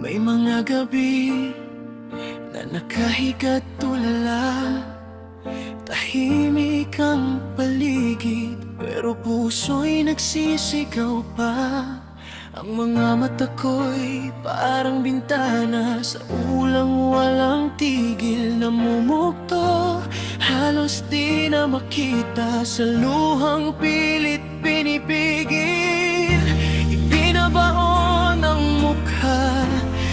May mga gabi na nakahiga't tulala, tahimik ang paligid, pero puso'y nagsisigaw pa. Ang mga mata ko'y parang bintana sa ulang walang tigil, namumugto, halos di na makita, sa luhang pilit pinipigil. Ibinabaon ang mukha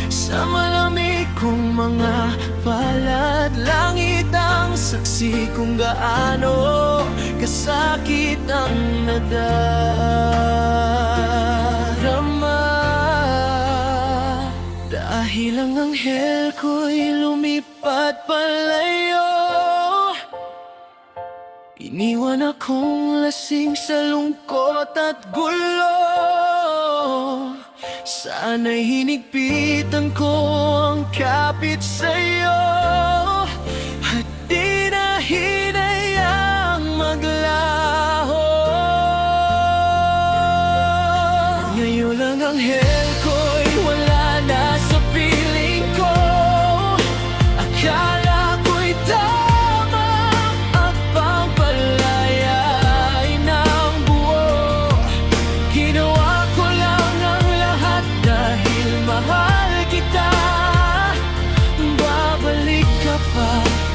sa malamig kong mga palad, langit ang saksi kung gaano kasakit ang nadarama. Dahil ang anghel ko'y lumipad palayo, iniwan akong lasing sa lungkot at gulo. Sana'y hinigpitan ko ang kapit sa'yo at di na hinayang maglaho. Ngayon ang anghel ko'y wala na sa piling ko. Akala ko'y tama ang pagpalaya ng buo. Ginawa ko lang ang lahat dahil mahal kita. Babalik ka pa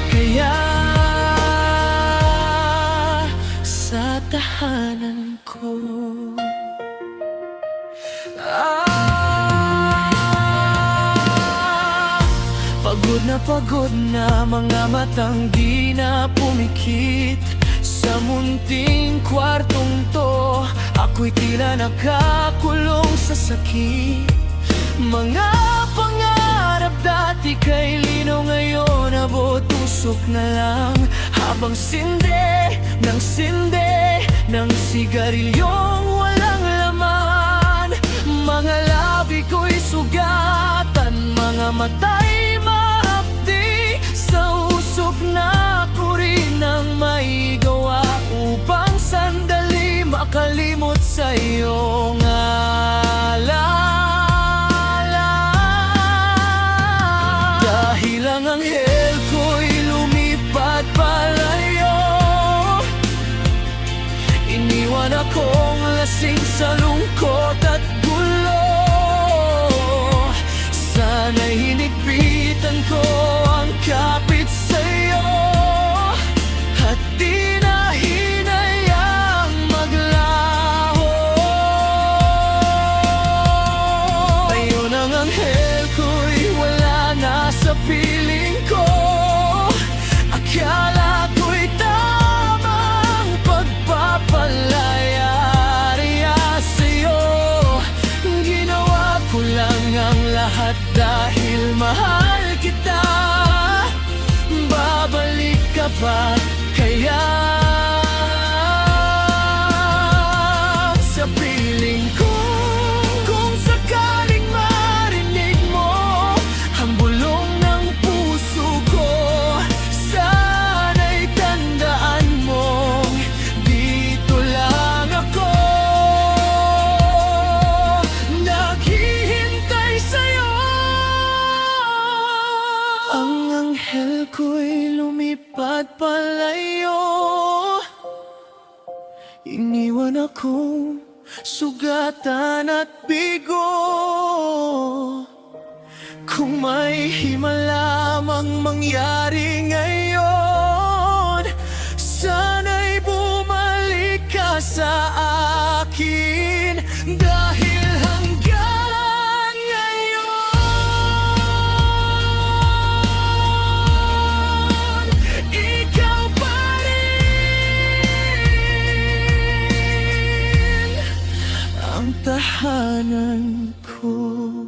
kaya sa tahanan ko? Pagod na mga matang di na pumikit sa munting kwartong to. Ako'y tila nakakulong sa sakit. Mga pangarap dati kay lino, ngayon abot usok na lang. Habang sinde ng sigarilyong walang laman, mga labi ko'y sugatan, mga mata'y mahapdi. Sa usok na ko rin ang maigawa upang sandali makalimot sa iyong alala. Dahil ang anghel ko'y lumipad palayo, iniwan akong lasing sa lungkot at gulo. Sana'y hinigpitan ko ang kapit sa'yo at di na hinayang maglaho. Ngayon ang anghel ko'y wala na sa piling ko. Akala ko'y tamang pagpapalaya sa'yo. Ginawa ko lang ang lahat dahil mahal kita. Babalik ka ba kaya sa piling ko? Kung sakaling marinig mo ang bulong ng puso ko, sana'y tandaan mong dito lang ako, naghihintay sa'yo. Ang anghel ko'y lumipad palayo, iniwan akong sugatan at bigo. Kung may himala mang mangyari ngayon, sana'y bumalik ka sa akin. Dahil hanggang ngayon, ikaw pa rin ang tahanan ko.